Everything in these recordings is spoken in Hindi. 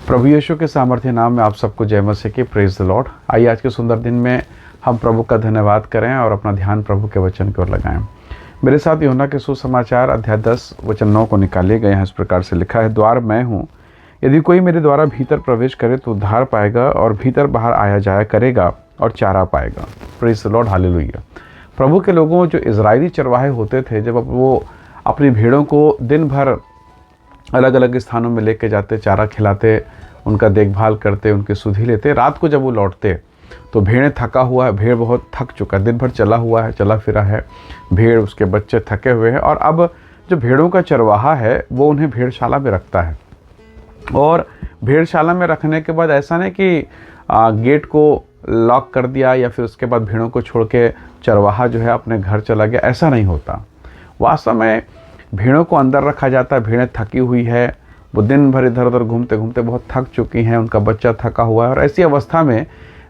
प्रभु यीशु के सामर्थ्य नाम में आप सबको जय मसीह की। Praise the Lord. आइए आज के सुंदर दिन में हम प्रभु का धन्यवाद करें और अपना ध्यान प्रभु के वचन की ओर लगाएं। मेरे साथ यूहन्ना के सुसमाचार अध्याय 10 वचन 9 को निकाले गए हैं। इस प्रकार से लिखा है, द्वार मैं हूँ, यदि कोई मेरे द्वारा भीतर प्रवेश करे तो उद्धार पाएगा और भीतर बाहर आया जाया करेगा और चारा पाएगा। Praise the Lord, hallelujah. प्रभु के लोगों जो इजरायली चरवाहे होते थे, जब वो अपनी भेड़ों को दिन भर अलग अलग स्थानों में लेके जाते, चारा खिलाते, उनका देखभाल करते, उनकी सुधि लेते, रात को जब वो लौटते तो भेड़ थका हुआ है, भेड़ बहुत थक चुका है, दिन भर चला हुआ है, चला फिरा है, भेड़ उसके बच्चे थके हुए हैं। और अब जो भेड़ों का चरवाहा है वो उन्हें भेड़शाला में रखता है। और भेड़शाला में रखने के बाद ऐसा नहीं कि गेट को लॉक कर दिया या फिर उसके बाद भेड़ों को छोड़ के चरवाहा जो है अपने घर चला गया, ऐसा नहीं होता। वास्तव में भेड़ों को अंदर रखा जाता है। भेड़ें थकी हुई है, वो दिन भर इधर उधर घूमते घूमते बहुत थक चुकी हैं, उनका बच्चा थका हुआ है। और ऐसी अवस्था में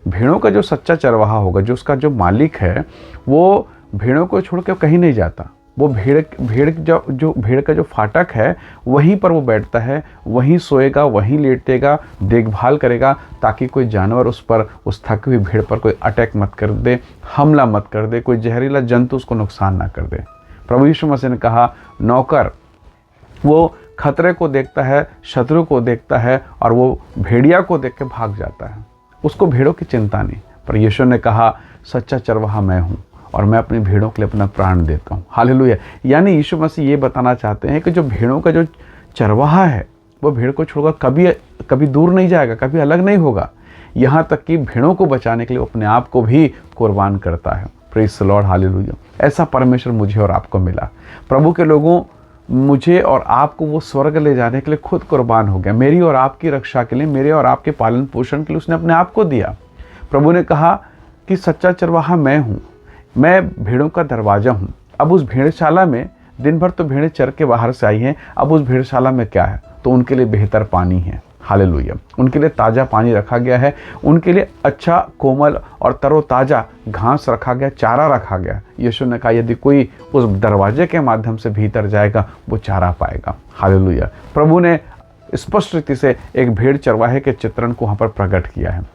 भेड़ों का जो सच्चा चरवाहा होगा, जो उसका जो मालिक है, वो भेड़ों को छोड़ के कहीं नहीं जाता। वो भेड़ का जो फाटक है वहीं पर वो बैठता है, वहीं सोएगा, वहीं लेटेगा, देखभाल करेगा, ताकि कोई जानवर उस थकी हुई भेड़ पर कोई अटैक मत कर दे, हमला मत कर दे, कोई जहरीला जंतु उसको नुकसान ना कर दे। प्रभु यीशु मसीह ने कहा, नौकर वो खतरे को देखता है, शत्रु को देखता है और वो भेड़िया को देख के भाग जाता है, उसको भेड़ों की चिंता नहीं। पर यीशु ने कहा, सच्चा चरवाहा मैं हूँ और मैं अपनी भेड़ों के लिए अपना प्राण देता हूँ। हालेलुया। यानी यीशु मसीह ये बताना चाहते हैं कि जो भेड़ों का जो चरवाहा है वो भेड़ को छोड़कर कभी दूर नहीं जाएगा, कभी अलग नहीं होगा। यहाँ तक कि भेड़ों को बचाने के लिए अपने आप को भी कुर्बान करता है। Praise the Lord, hallelujah. ऐसा परमेश्वर मुझे और आपको मिला। प्रभु के लोगों, मुझे और आपको वो स्वर्ग ले जाने के लिए खुद कुर्बान हो गया। मेरी और आपकी रक्षा के लिए, मेरे और आपके पालन पोषण के लिए उसने अपने आप को दिया। प्रभु ने कहा कि सच्चा चरवाहा मैं हूँ, मैं भेड़ों का दरवाज़ा हूँ। अब उस भेड़शाला में दिन भर तो भेड़ें चर के बाहर से आई हैं, अब उस भेड़शाला में क्या है? तो उनके लिए बेहतर पानी है। हालेलुया। उनके लिए ताज़ा पानी रखा गया है, उनके लिए अच्छा कोमल और तरोताज़ा घास रखा गया, चारा रखा गया। यीशु ने कहा, यदि कोई उस दरवाजे के माध्यम से भीतर जाएगा वो चारा पाएगा। हालेलुया। प्रभु ने स्पष्ट रीति से एक भेड़ चरवाहे के चित्रण को वहाँ पर प्रकट किया है।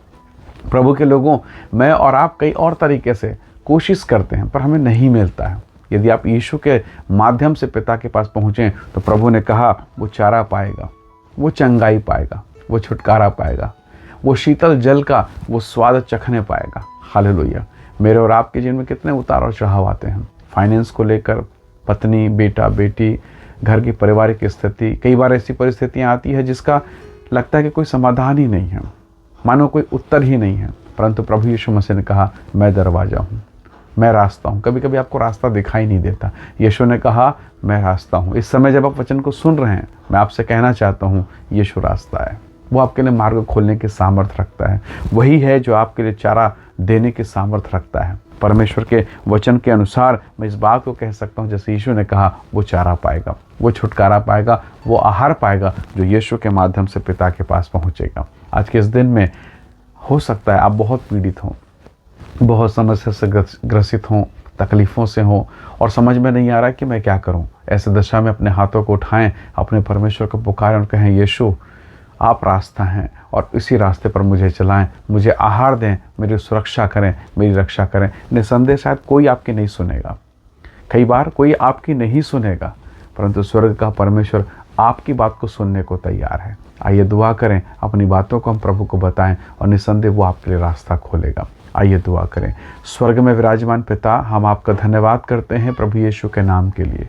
प्रभु के लोगों, मैं और आप कई और तरीके से कोशिश करते हैं पर हमें नहीं मिलता है। यदि आप यीशु के माध्यम से पिता के पास पहुँचें तो प्रभु ने कहा, वो चारा पाएगा, वो चंगाई पाएगा, वो छुटकारा पाएगा, वो शीतल जल का वो स्वाद चखने पाएगा। हालेलुया। मेरे और आपके जीवन में कितने उतार और चढ़ाव आते हैं, फाइनेंस को लेकर, पत्नी, बेटा, बेटी, घर की पारिवारिक स्थिति। कई बार ऐसी परिस्थितियां आती है जिसका लगता है कि कोई समाधान ही नहीं है, मानो कोई उत्तर ही नहीं है। परंतु प्रभु यीशु मसीह ने कहा, मैं दरवाजा हूँ, मैं रास्ता हूँ। कभी कभी आपको रास्ता दिखाई नहीं देता, यीशु ने कहा, मैं रास्ता हूँ। इस समय जब आप वचन को सुन रहे हैं, मैं आपसे कहना चाहता हूँ, यीशु रास्ता है। वो आपके लिए मार्ग खोलने की सामर्थ्य रखता है। वही है जो आपके लिए चारा देने की सामर्थ्य रखता है। परमेश्वर के वचन के अनुसार मैं इस बात को कह सकता हूँ, जैसे यीशु ने कहा, वो चारा पाएगा, वो छुटकारा पाएगा, वो आहार पाएगा जो यीशु के माध्यम से पिता के पास पहुँचेगा। आज के इस दिन में हो सकता है आप बहुत पीड़ित हों, बहुत समस्या से ग्रसित हों, तकलीफ़ों से हों और समझ में नहीं आ रहा कि मैं क्या करूं। ऐसे दशा में अपने हाथों को उठाएं, अपने परमेश्वर को पुकारें और कहें, यीशु आप रास्ता हैं और इसी रास्ते पर मुझे चलाएं, मुझे आहार दें, मेरी सुरक्षा करें, मेरी रक्षा करें। निसंदेह शायद कोई आपकी नहीं सुनेगा, कई बार कोई आपकी नहीं सुनेगा, परंतु स्वर्ग का परमेश्वर आपकी बात को सुनने को तैयार है। आइए दुआ करें, अपनी बातों को हम प्रभु को बताएं और निसंदेह वो आपके लिए रास्ता खोलेगा। आइए दुआ करें। स्वर्ग में विराजमान पिता, हम आपका धन्यवाद करते हैं प्रभु यीशु के नाम के लिए।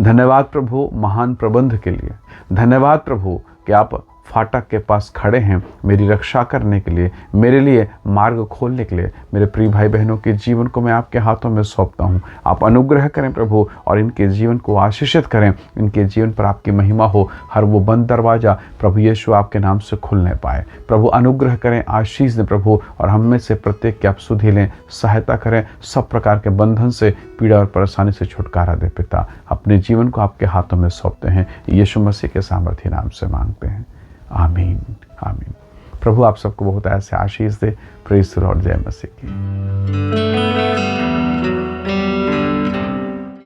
धन्यवाद प्रभु महान प्रबंध के लिए। धन्यवाद प्रभु कि आप फाटक के पास खड़े हैं मेरी रक्षा करने के लिए, मेरे लिए मार्ग खोलने के लिए। मेरे प्रिय भाई बहनों के जीवन को मैं आपके हाथों में सौंपता हूँ। आप अनुग्रह करें प्रभु और इनके जीवन को आशीषित करें, इनके जीवन पर आपकी महिमा हो। हर वो बंद दरवाज़ा प्रभु यीशु आपके नाम से खुलने पाए। प्रभु अनुग्रह करें, आशीष दें प्रभु, और हम में से प्रत्येक की आप सुधि लें, सहायता करें, सब प्रकार के बंधन से, पीड़ा और परेशानी से छुटकारा दे। पिता, अपने जीवन को आपके हाथों में सौंपते हैं, यीशु मसीह के सामर्थ्य नाम से मांगते हैं, आमीन, आमीन। प्रभु आप सबको बहुत ऐसे आशीष दे। Praise the Lord. जय मसीह की।